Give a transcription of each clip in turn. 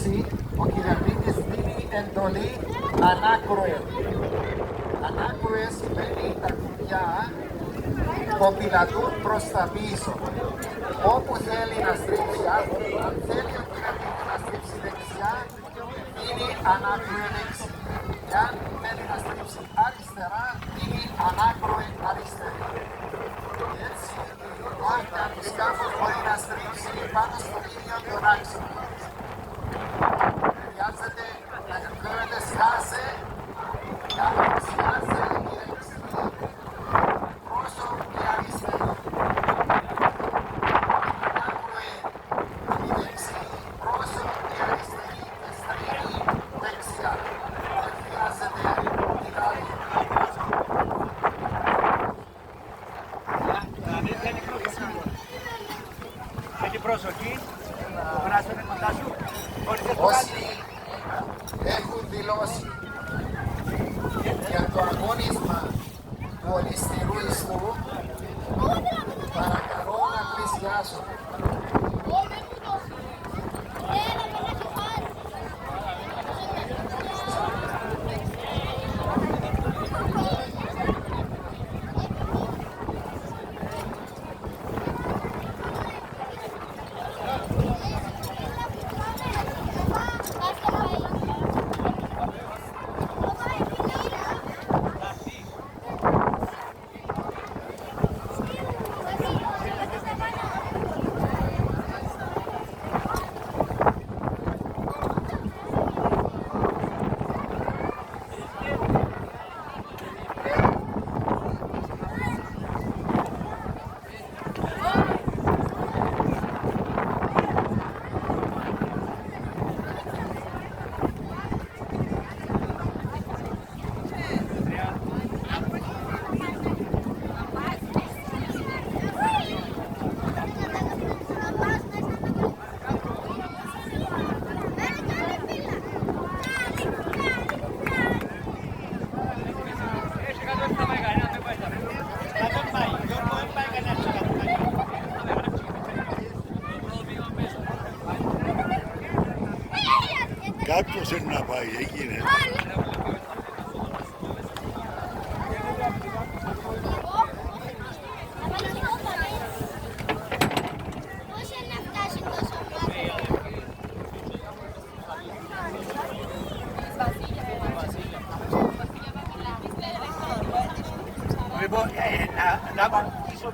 στρίψη, ο κυβερνήτης δίνει εντολή ανάκροε. Ανάκροε σημαίνει τα κουμπιά κοπηλατούν προς τα πίσω. Όπου θέλει να στρίψει, αν θέλει ο κυβερνήτης να στρίψει δεξιά, δίνει ανάκροε δεξί. Αν θέλει να στρίψει αριστερά, δίνει ανάκροε αριστερή. Έτσι, αν το σκάφος μπορεί να στρίψει πάνω στο ίδιο τον άξονα. Χρειάζεται να κρύβεται σχάσε, κάθε σχάσε η δεξί, πρόσω και αριστερή. Ανάκροε η δεξί, πρόσω και αριστερή και στρίβει δεξιά. Δεν χρειάζεται πηγάδι. Προσοχή, το βράσο είναι κοντά σου. Όσοι έχουν δηλώσει για το αγώνισμα του ολισθηρού ιστού, παρακαλώ να πλησιάσουν. Κάποιος είναι να πάει, έγινε. Λοιπόν, να πάμε πίσω.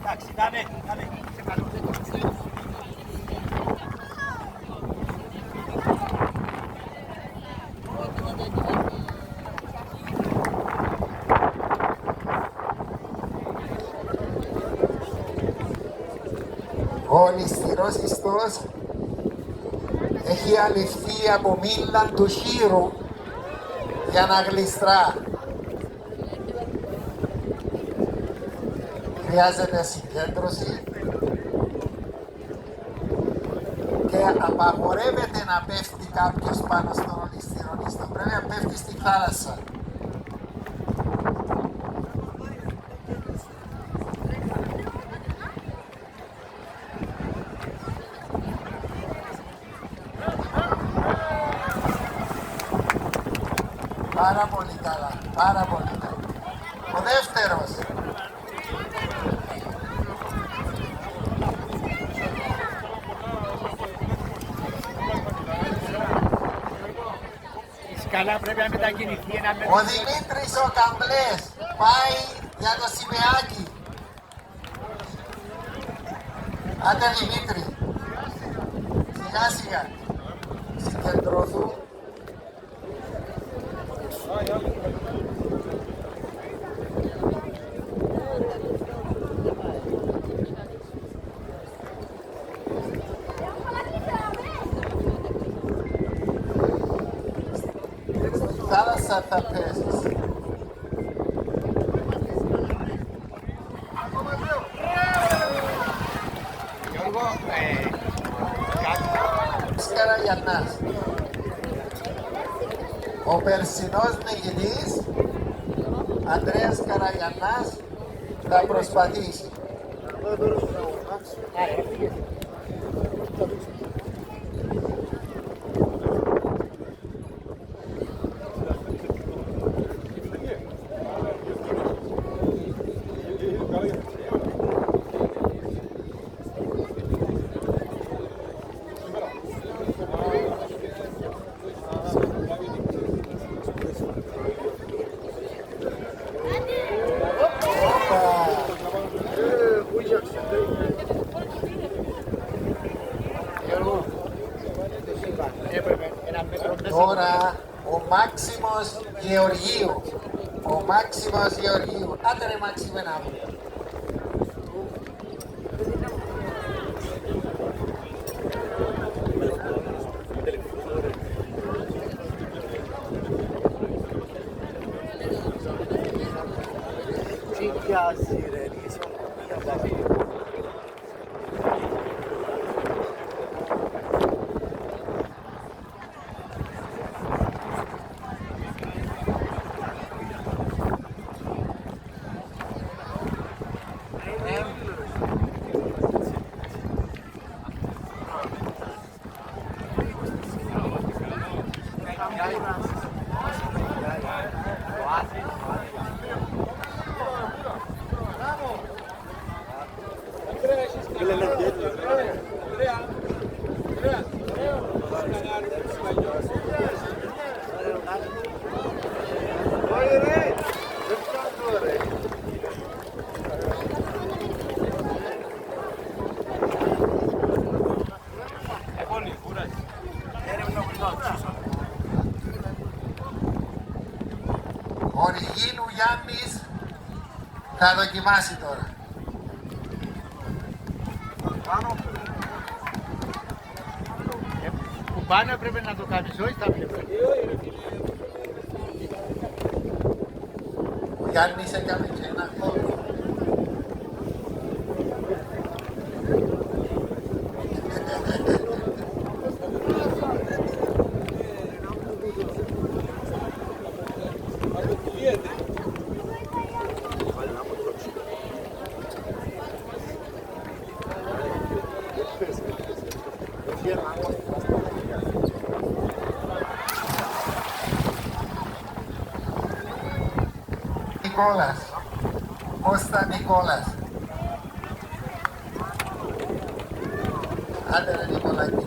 Εντάξει, δάμε, σε καλό. Ο ολισθηρός ιστός έχει αληφθεί από μήλαν του χείρου για να γλιστρά. Χρειάζεται συγκέντρωση και απαγορεύεται να πέφτει κάποιος πάνω στον ολισθηρό ιστό. Πρέπει να πέφτει στη θάλασσα. Πάρα πολύ καλά, πάρα πολύ καλά. Ο δεύτερος. Η σκαλά πρέπει να μετακινηθεί ένα μέτρο. Ο Δημήτρης ο Καμπλές πάει για το σημαίακι. Άντε Δημήτρη, σιγά σιγά, συγκεντρωθούν. Θάλασσα θα πέσεις. Γιώργο, Καραγιαννάς. Ο περσινός νικητής, Ανδρέας Καραγιαννάς, Θα προσπαθήσει. Τώρα ο Μάξιμος Γεωργίου. Ο Μάξιμος Γεωργίου. Άντε ρε Μάξιμε να μου. Ο Ριγίλου Γιάννης θα δοκιμάσει τώρα. Που πάνω έπρεπε να το κάνεις, όχι τα βλέπω. Ο Γιάννης έκανε και ένα χώρο. Νικόλας, Κώστα Νικόλας. Άντε ρε Νικολάκη.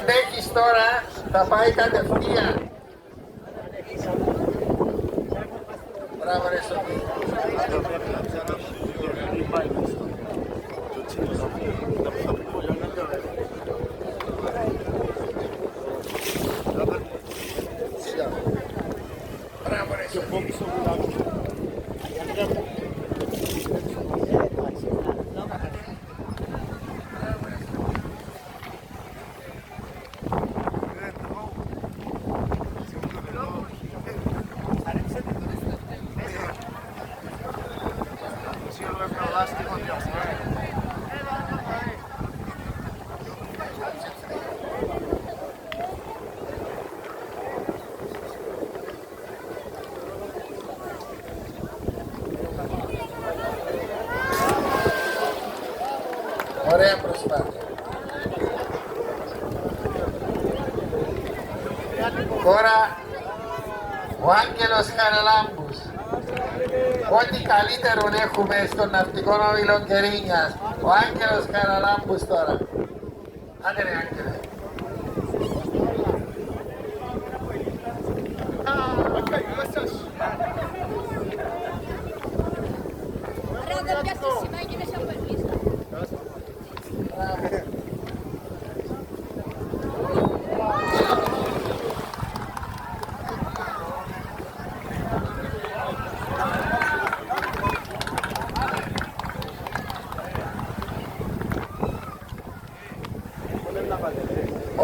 Έχεις τώρα, θα πάει κατευθείαν. Μπράβο ρε Σοφή. Μπράβο ρε Σοφή. Ωραία προσπάθεια. Τώρα ο Άγγελος Χαραλάμπους. Ό,τι καλύτερον έχουμε στον ναυτικό όμιλο Κερίνιας. Ο Άγγελος Χαραλάμπους τώρα. Άντε ρε Άγγελε. Okay, let's just.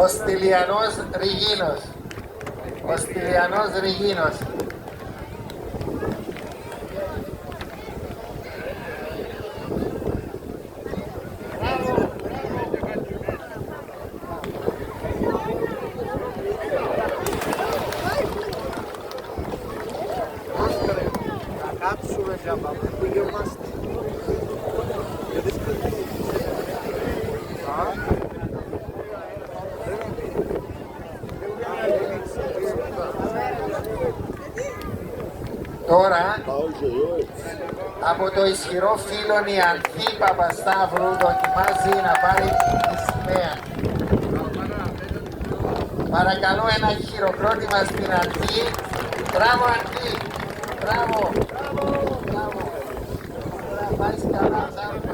Ο Στυλιανός Ριγίνος. Ο Στυλιανός Ριγίνος. Τώρα, από το ισχυρό φίλον η Ανθή Παπασταύρου δοκιμάζει να πάρει τη σημαία. Παρακαλώ ένα χειροκρότημα στην Ανθή. Μπράβο Ανθή! Μπράβο! Μπράβο! Τώρα πάει καλά, Σάρκα.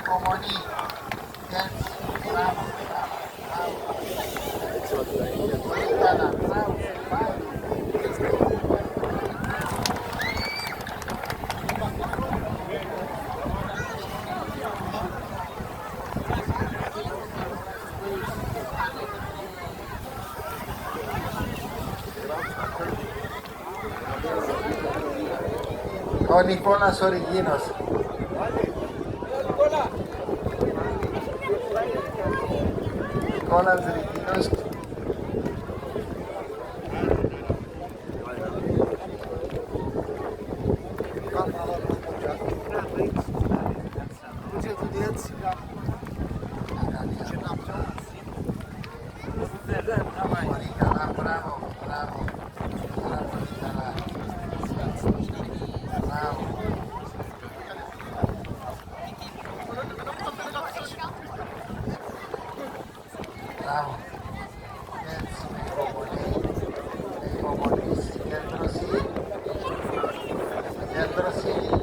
Υπομονή. Μπράβο, πολύ καλά, μπράβο, ο Νικόλας ο Ριγίνος. Νικόλας Ριγίνος. Πολύ καλά, μπράβο, μπράβο. Πάρα πολύ καλά. Μπράβο. Μπράβο. Έτσι, με υπομονή, συγκέντρωση,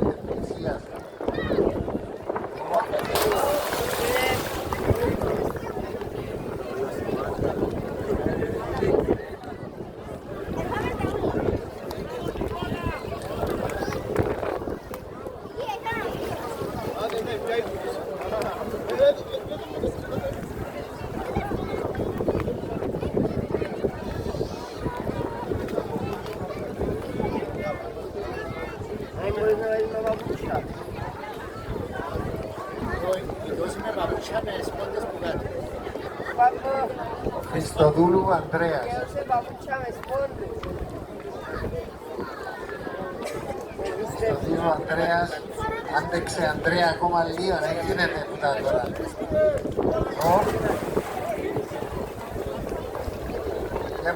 εκκλησίας. Χριστοδούλου Ανδρέας. Χριστοδούλου Ανδρέας. Άντεξε Ανδρέα ακόμα λίγο, δεν γίνεται αυτά τώρα. Και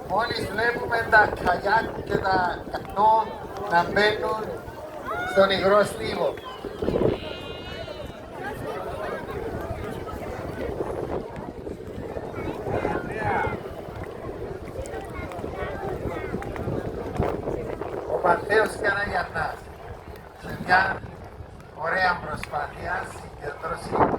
μόλις βλέπουμε τα καγιάκ και τα κανό να μπαίνουν στον υγρό στίβο. Ο Μαθαίος Καραγιαννάς σε μια ωραία προσπάθεια συγκεντρώνεται.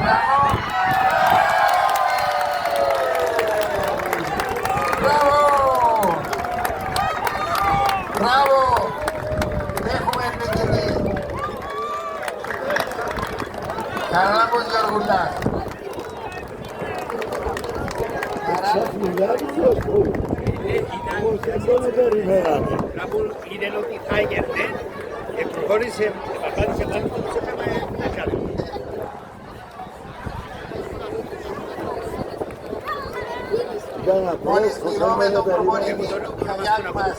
Bravo! Κούλας. Είναι ότι θα έγινε και προχώρησε, παπάτησε πάνω του σε θέμα μεγάλο. Μόλις πληρώμε τον προπονητή. Χαβιάν μας.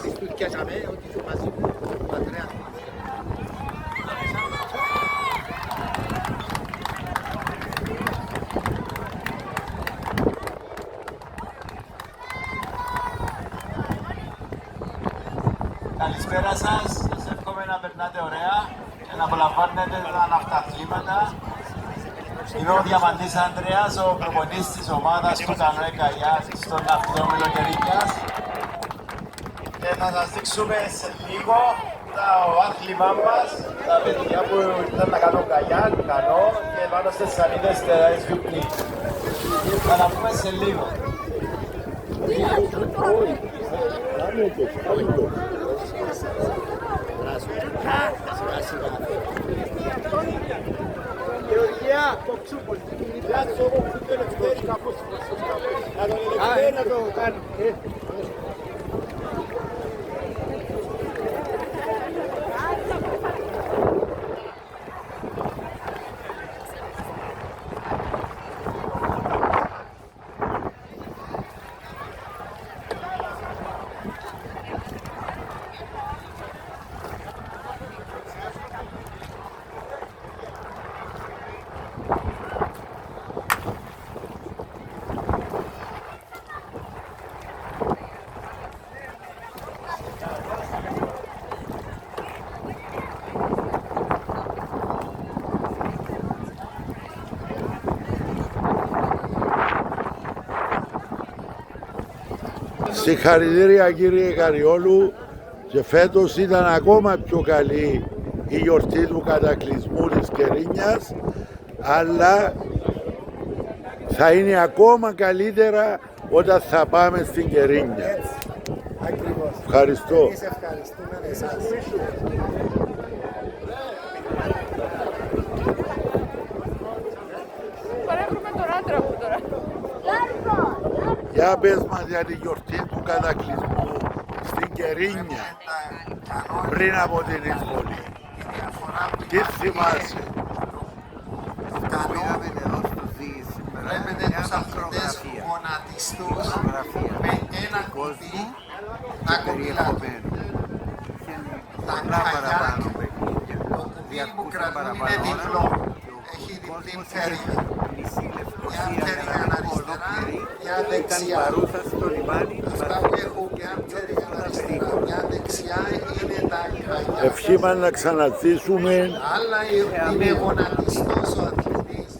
Καλησπέρα σας, σας εύχομαι να περνάτε ωραία και να απολαμβάνετε τα ναυταθλήματα. Είμαι ο Διαμαντής Ανδρέας, ο προπονητής της ομάδας του Κανόε Καγιάκ στον ναυτιλιόμιλο Κερίνιας. Και θα σας δείξουμε σε λίγο το άθλημά μας, τα παιδιά που ήρθαν να κάνουν καγιάκ, κανό και πάνω στις σανίδες της SUP. Θα τα πούμε σε λίγο. Γεωργία, το ξούπολ. Πιάτσο εγώ που θέλω εξτέρι κάπως. Να το κάνει. Συγχαρητήρια κύριε Καριόλου, και φέτος ήταν ακόμα πιο καλή η γιορτή του κατακλυσμού της Κερίνιας, αλλά θα είναι ακόμα καλύτερα όταν θα πάμε στην Κερίνια. Ακριβώς. Ευχαριστώ. Εμείς ευχαριστούμε εσάς. Παρέχουμε τον άντρα μου τώρα. Για πες μας για τη γιορτή του κατακλυσμού στην Κερίνια πριν από την εισβολή. Τι θυμάσαι? Βλέπετε τους αθλητές γονατιστούς με ένα κουτί τα κοπηλάκια. Τα καγιάκ, το κουτί που κρατούν είναι διπλό. Έχει διπλή φέρια. Μια φέρια αριστερά, μια δεξιά. Αυτά που έχουν μια φέρια αριστερά, μια δεξιά είναι τα καγιάκ. Ευχή μας να ξαναζήσουμε, Άλλα είναι γονατιστός ο αθλητής.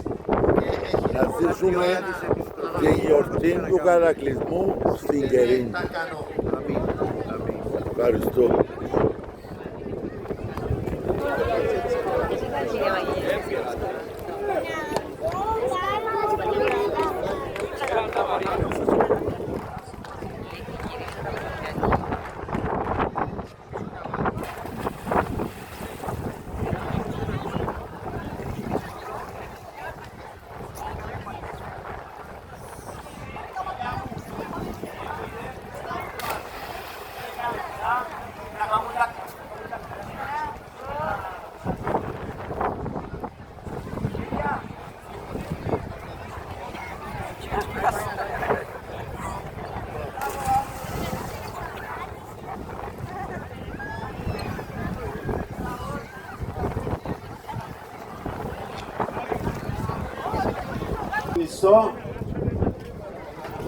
να ζήσουμε τη γιορτή του κατακλυσμού στην Κερίνια. Τα κανό. Ευχαριστώ.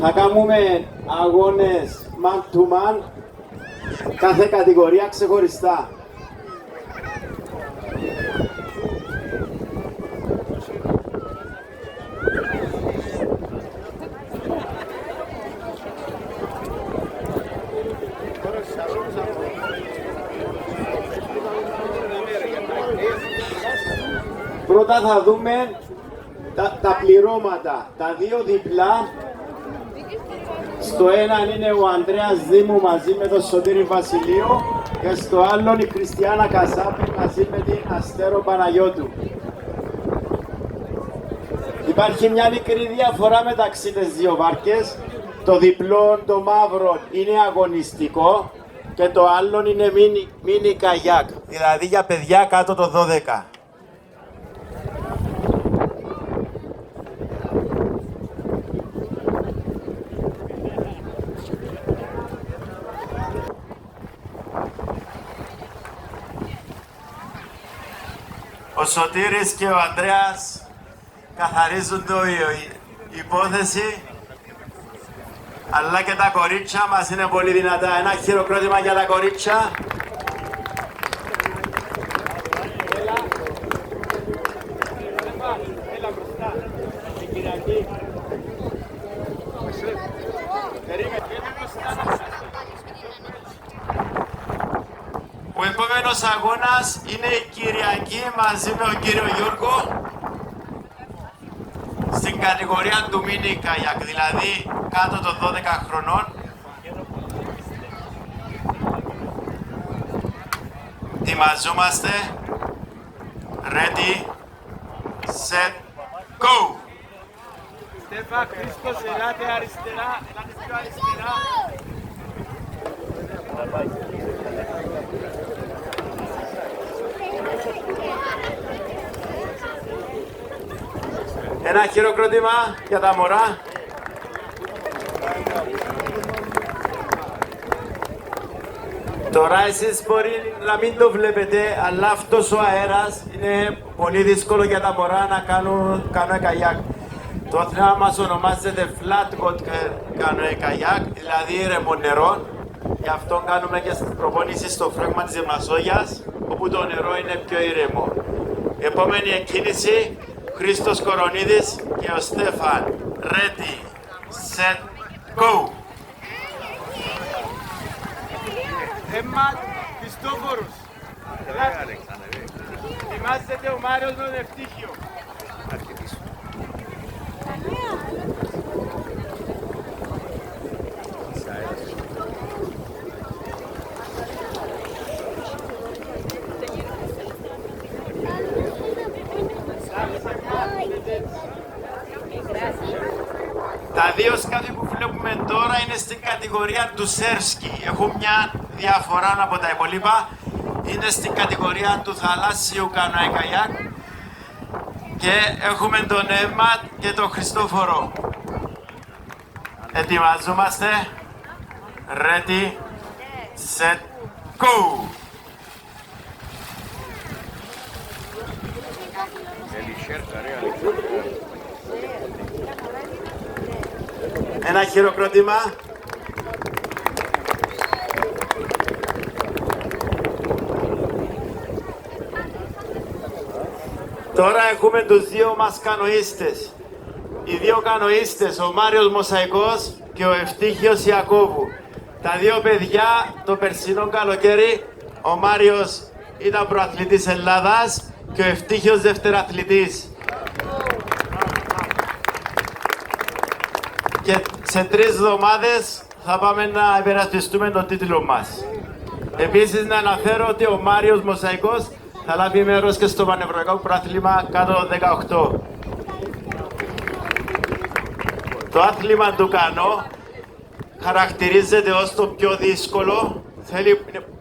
Θα κάνουμε αγώνες man to man, κάθε κατηγορία ξεχωριστά. Πρώτα θα δούμε τα πληρώματα, τα δύο διπλά. Στο ένα είναι ο Ανδρέας Δήμου μαζί με τον Σωτήρη Βασιλείο και στο άλλο η Χριστιάνα Κασάπη μαζί με την Αστέρο Παναγιώτου. Υπάρχει μια μικρή διαφορά μεταξύ τις δύο βάρκες. Το διπλό, το μαύρο, είναι αγωνιστικό και το άλλο είναι μίνι καγιάκ. Δηλαδή για παιδιά κάτω το 12. Ο Σωτήρης και ο Ανδρέας καθαρίζουν η υπόθεση, αλλά και τα κορίτσια μας είναι πολύ δυνατά. Ένα χειροκρότημα για τα κορίτσια. Ο επόμενος αγώνας είναι η Κυριακή μαζί με τον κύριο Γιώργο στην κατηγορία του μίνι καγιάκ, δηλαδή κάτω των 12 χρονών. Ετοιμαζόμαστε. Ready, set, go! Στέφα, Χρήστος, ελάτε αριστερά, ελάτε πιο αριστερά. Ένα χειροκρότημα για τα μωρά. Τώρα εσείς μπορεί να μην το βλέπετε, αλλά αυτός ο αέρας είναι πολύ δύσκολο για τα μωρά να κάνουν καγιάκ. Το άθλημα μας ονομάζεται flat water καγιάκ, δηλαδή ήρεμο νερό. Γι' αυτό κάνουμε και προπόνηση στο φράγμα της Μασόγειας, όπου το νερό είναι πιο ήρεμο. Επόμενη εκκίνηση, Χρήστος Κορονίδης και ο Στέφαν. Ready, set, go! Έμα Χριστόφορος. Ετοιμάζεται ο Μάριος με τον Ευτύχιο. Τα δύο σκάφη που βλέπουμε τώρα είναι στην κατηγορία του Σέρσκι. Έχουν μια διαφορά από τα υπόλοιπα. Είναι στην κατηγορία του θαλάσσιου κανοε-καγιάκ. Και έχουμε τον Έμματ και τον Χριστόφορο. Ετοιμαζόμαστε. Ready, set, go! Ένα χειροκρότημα. Τώρα έχουμε τους δύο μας κανοίστες. Οι δύο κανοίστες, ο Μάριος Μοσαϊκός και ο Ευτύχιος Ιακώβου. Τα δύο παιδιά το περσινό καλοκαίρι, ο Μάριος ήταν προαθλητής Ελλάδας και ο Ευτύχιος δευτεραθλητής. Και σε 3 εβδομάδες θα πάμε να υπερασπιστούμε τον τίτλο μας. Επίσης να αναφέρω ότι ο Μάριος Μοσαϊκός θα λάβει μέρος και στο πανευρωπαϊκό πρωτάθλημα κάτω των 18. Το άθλημα του κανό χαρακτηρίζεται ως το πιο δύσκολο.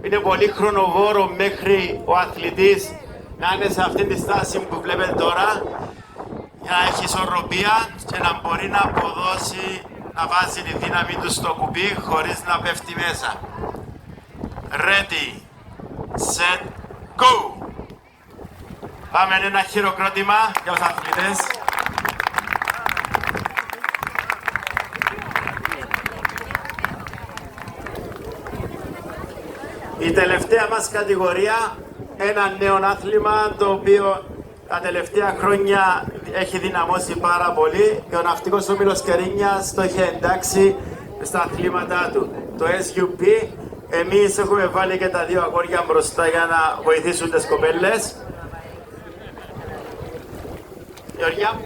Είναι πολύ χρονοβόρο μέχρι ο αθλητής να είναι σε αυτή τη στάση που βλέπετε τώρα, για να έχει ισορροπία και να μπορεί να αποδώσει, να βάζει τη δύναμη του στο κουμπί χωρίς να πέφτει μέσα. Ready, set, go! Πάμε ένα χειροκρότημα για τους αθλητές. Η τελευταία μας κατηγορία, ένα νέο άθλημα το οποίο τα τελευταία χρόνια έχει δυναμώσει πάρα πολύ και ο Ναυτικός Όμιλος Κερίνιας το έχει εντάξει στα αθλήματά του. Το SUP, εμείς έχουμε βάλει και τα δύο αγόρια μπροστά για να βοηθήσουν τις κοπέλες. Γεωργιά.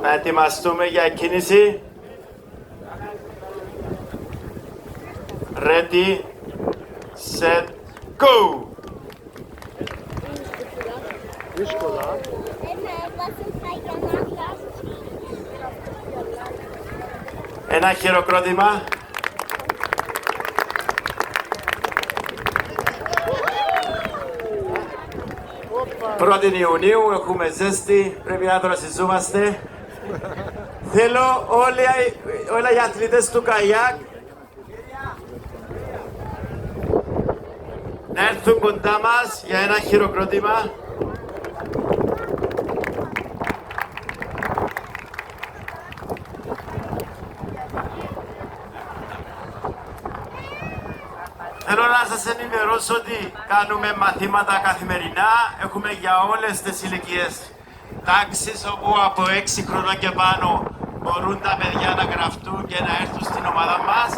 Να ετοιμαστούμε για κίνηση. Ready, set, go! Ένα χειροκρότημα. Πρώτη Ιουνίου, έχουμε ζέστη, πρέπει να δροσιζόμαστε. Θέλω όλοι οι αθλητές του καγιάκ να έρθουν κοντά μας για ένα χειροκρότημα. Θέλω να σας ενημερώσω ότι κάνουμε μαθήματα καθημερινά. Έχουμε για όλες τις ηλικίες τάξεις όπου από 6 χρόνια και πάνω μπορούν τα παιδιά να γραφτούν και να έρθουν στην ομάδα μας.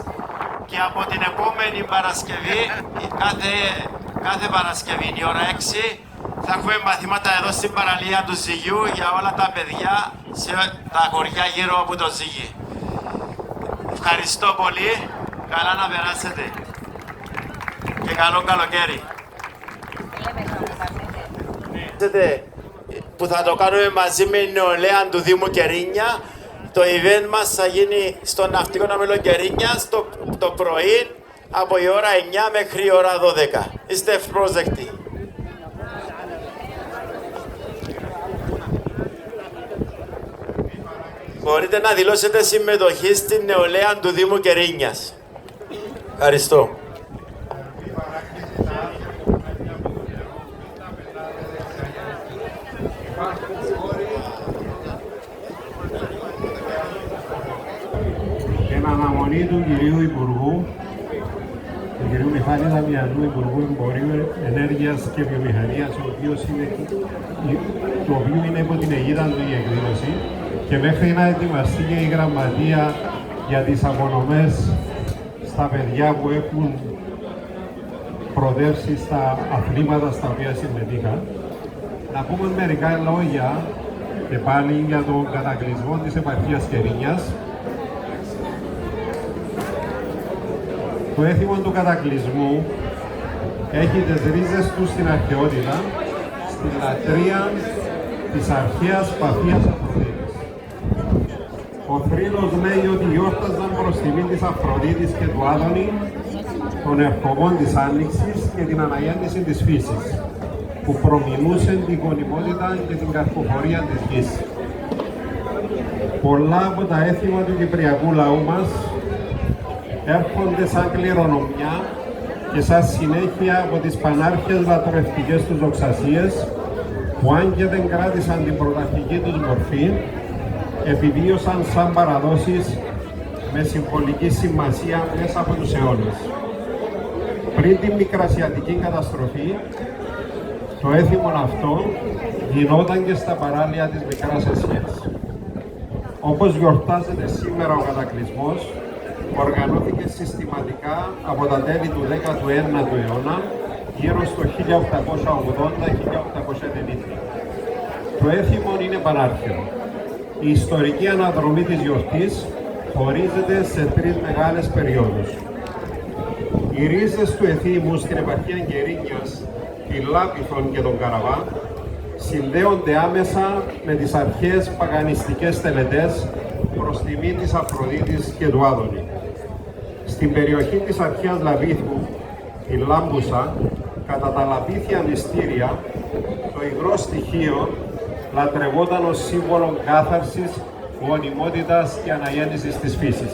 Και από την επόμενη Παρασκευή, κάθε Παρασκευή η ώρα 6, θα έχουμε μαθήματα εδώ στην παραλία του Ζυγιού για όλα τα παιδιά σε τα χωριά γύρω από το Ζυγί. Ευχαριστώ πολύ. Καλά να περάσετε. Και καλό καλοκαίρι. Που θα το κάνουμε μαζί με η νεολαία του Δήμου Κερίνια. Το event μας θα γίνει στο Ναυτικό Ναύλο Κερίνιας το πρωί από η ώρα 9 μέχρι η ώρα 12. Είστε ευπρόσδεκτοι. Μπορείτε να δηλώσετε συμμετοχή στην νεολαία του Δήμου Κερίνιας. Ευχαριστώ. Εν αναμονή του κυρίου Υπουργού, του κυρίου Μιχάλη Δαμιανού, Υπουργού Εμπορίου, Ενέργειας και Βιομηχανίας, το οποίο είναι υπό την αιγίδα του η εκδήλωση, και μέχρι να ετοιμαστεί και η γραμματεία για τις απονομές στα παιδιά που έχουν προδεύσει στα αθλήματα στα οποία συμμετείχαν, να πούμε μερικά λόγια και πάλι για τον κατακλυσμό της επαρχίας Κερίνιας. Το έθιμο του κατακλυσμού έχει τις ρίζες του στην αρχαιότητα, στην λατρεία της αρχαίας Παφίας Αφροδίτης. Ο θρύλος λέει ότι γιόρταζαν προς τιμή της Αφροδίτης και του Άδωνη, των ερχομών της Άνοιξης και την αναγέννηση της φύσης, που προμηνούσαν την γονιμότητα και την καρποφορία της γης. Πολλά από τα έθιμα του κυπριακού λαού μας έρχονται σαν κληρονομιά και σαν συνέχεια από τις πανάρχες λατρευτικές τους δοξασίες, που αν και δεν κράτησαν την πρωταρχική τους μορφή, επιβίωσαν σαν παραδόσεις με συμβολική σημασία μέσα από τους αιώνες. Πριν την Μικρασιατική καταστροφή, το έθιμο αυτό γινόταν και στα παράλια της Μικράς Ασίας. Όπως γιορτάζεται σήμερα ο κατακλυσμός, οργανώθηκε συστηματικά από τα τέλη του 19ου αιώνα, γύρω στο 1880-1890. Το έθιμο είναι πανάρχαιο. Η ιστορική αναδρομή της γιορτής χωρίζεται σε 3 μεγάλες περιόδους. Οι ρίζες του εθήμου στην επαρχία Κερίνιας, τη Λάπηθον και τον Καραβά, συνδέονται άμεσα με τις αρχαίες παγανιστικές τελετές προς τιμή της Αφροδίτης και του Άδωνη. Στην περιοχή της αρχαίας Λαβήθου, η Λάμπουσα, κατά τα λαπήθια μυστήρια, το υγρό στοιχείο λατρευόταν ως σύμβολο κάθαρσης, γονιμότητας και αναγέννησης της φύσης.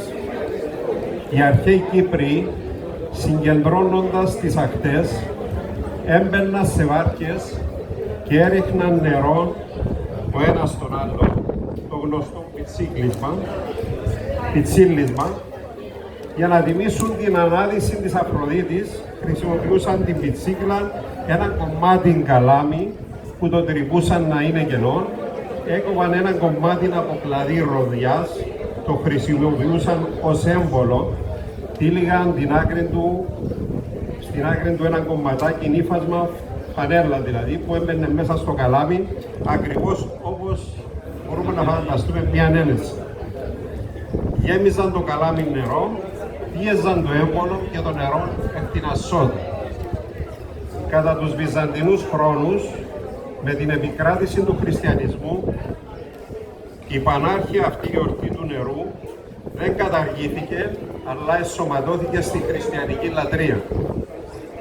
Οι αρχαίοι Κύπροι, συγκεντρώνοντας τις ακτές, έμπαιναν σε βάρκες και έριχναν νερό το ένα στον άλλο, το γνωστό πιτσίλισμα, για να τιμήσουν την ανάδυση της Αφροδίτης. Χρησιμοποιούσαν την πιτσίκλα, ένα κομμάτι καλάμι που το τρυπούσαν να είναι κενό, έκοβαν ένα κομμάτι από κλαδί ροδιάς, το χρησιμοποιούσαν ως έμβολο, τύλιγαν στην άκρη του ένα κομματάκι νύφασμα φανέλα δηλαδή, που έμπαινε μέσα στο καλάμι, ακριβώς όπως μπορούμε να φανταστούμε μια ένεση. Γέμιζαν το καλάμι νερό, πίεζαν το έμβολο και το νερό εκτινασσόταν. Κατά τους Βυζαντινούς χρόνους, με την επικράτηση του χριστιανισμού, η πανάρχια αυτή γιορτή του νερού δεν καταργήθηκε, αλλά εσωματώθηκε στη χριστιανική λατρεία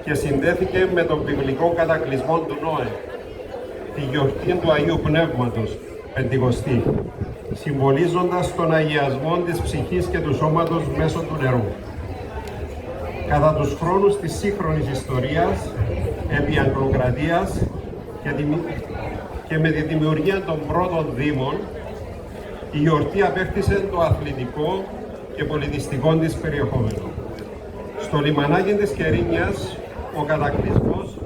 και συνδέθηκε με τον βιβλικό κατακλυσμό του Νόε, τη γιορτή του Αγίου Πνεύματος, Πεντηκοστή, συμβολίζοντας τον αγιασμό της ψυχής και του σώματος μέσω του νερού. Κατά τους χρόνους της σύγχρονης ιστορίας, επί Αγγλοκρατίας και με τη δημιουργία των πρώτων δήμων, η γιορτή απέκτησε το αθλητικό και πολιτιστικό της περιεχόμενο. Στο λιμανάκι της Κερίνιας, ο κατακλυσμός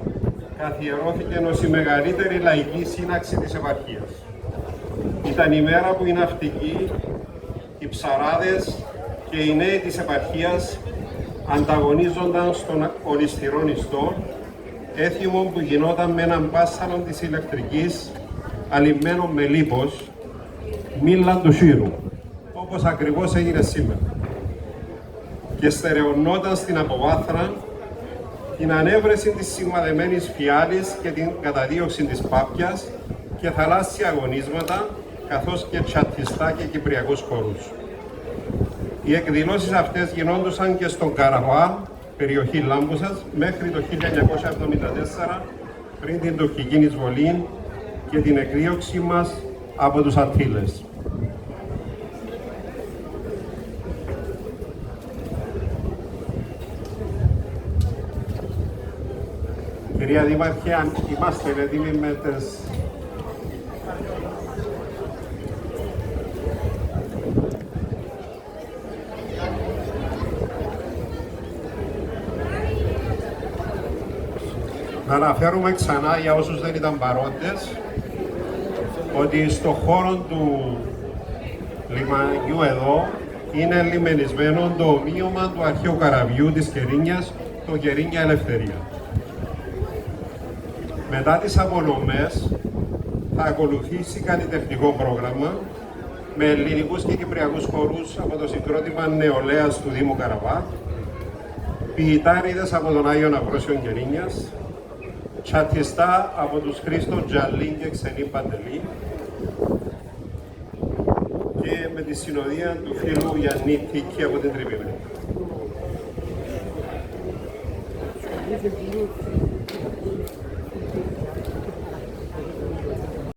καθιερώθηκε ως η μεγαλύτερη λαϊκή σύναξη της επαρχίας. Ήταν η μέρα που οι ναυτικοί, οι ψαράδες και οι νέοι της επαρχίας ανταγωνίζονταν στον ολισθηρό ιστό, έθιμο που γινόταν με έναν μπάσαλο της ηλεκτρικής, αλυμμένο με λίπος, μήλαν του σύρου, όπως ακριβώς έγινε σήμερα. Και στερεωνόταν στην αποβάθρα την ανέβρεση της σημαδεμένης φιάλης και την καταδίωξη της πάπιας και θαλάσσια αγωνίσματα, καθώς και τσατιστά και κυπριακούς χορούς. Οι εκδηλώσεις αυτές γινόντουσαν και στον Καραβά, περιοχή Λάμπουσας, μέχρι το 1974, πριν την τουρκική εισβολή και την εκδίωξη μας από τους Αττήλες. Κυρία Δήμαρχε, αν είμαστε έτοιμοι με τις... Να αναφέρουμε ξανά για όσους δεν ήταν παρόντες ότι στο χώρο του λιμανιού εδώ είναι λιμενισμένο το ομοίωμα του αρχαίου καραβιού της Κερίνιας, το Κερίνια Ελευθερία. Μετά τις απονομές θα ακολουθήσει καλλιτεχνικό πρόγραμμα με ελληνικούς και κυπριακούς χορούς από το συγκρότημα Νεολαίας του Δήμου Καραβά, ποιητάριδες από τον Άγιον Αμβρόσιον Κερίνιας, τσατιστά από τους Χρήστο Τζαλίν και Ξενή Παντελή και με τη συνοδεία του φίλου Γιάννη Τίκη από την Τρυπήμνη.